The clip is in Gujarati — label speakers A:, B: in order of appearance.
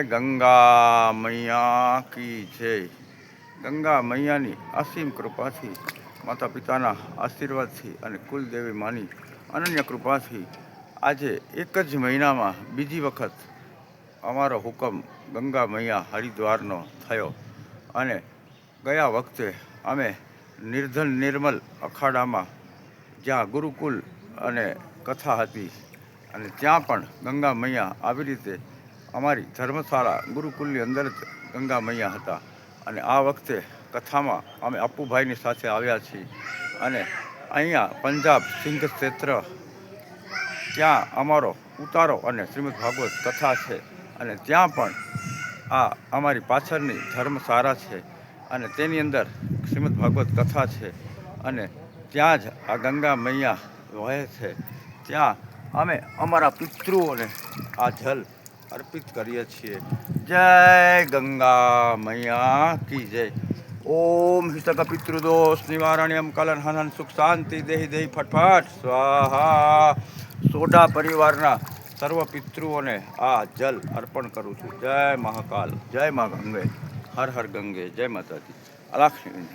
A: ગંગા મૈયા કી જય। ગંગા મૈયાની અસીમ કૃપાથી, માતા પિતાના આશીર્વાદથી અને કુલદેવી માની અનન્ય કૃપાથી આજે એક જ મહિનામાં બીજી વખત અમારો હુકમ ગંગા મૈયા હરિદ્વારનો થયો અને ગયા વખતે અમે નિર્ધન નિર્મલ અખાડામાં જ્યાં ગુરુકુલ અને કથા હતી અને ત્યાં પણ ગંગા મૈયા આવી રીતે અમારી ધર્મશાળા ગુરુકુલની અંદર જ ગંગા મૈયા હતા અને આ વખતે કથામાં અમે અપ્પુભાઈની સાથે આવ્યા છીએ અને અહીંયા પંજાબ સિંધ ક્ષેત્ર ત્યાં અમારો ઉતારો અને શ્રીમદ ભાગવત કથા છે અને ત્યાં પણ આ અમારી પાછળની ધર્મશાળા છે અને તેની અંદર શ્રીમદ ભાગવત કથા છે અને ત્યાં જ આ ગંગા મૈયા વહે છે। ત્યાં અમે અમારા પિતૃઓને આ જલ અર્પિત કરીએ છીએ। જય ગંગા મૈયા કી જય। ઓમ હિતક પિતૃદોષ નિવારણ્યમ કલન હનન સુખ શાંતિ દેહી દેહી ફટફટ સ્વાહા। સોઢા પરિવારના સર્વ પિતૃઓને આ જલ અર્પણ કરું છું। જય મહાકાલ, જય મા ગંગે, હર હર ગંગે, જય માતાજી, અલાખની।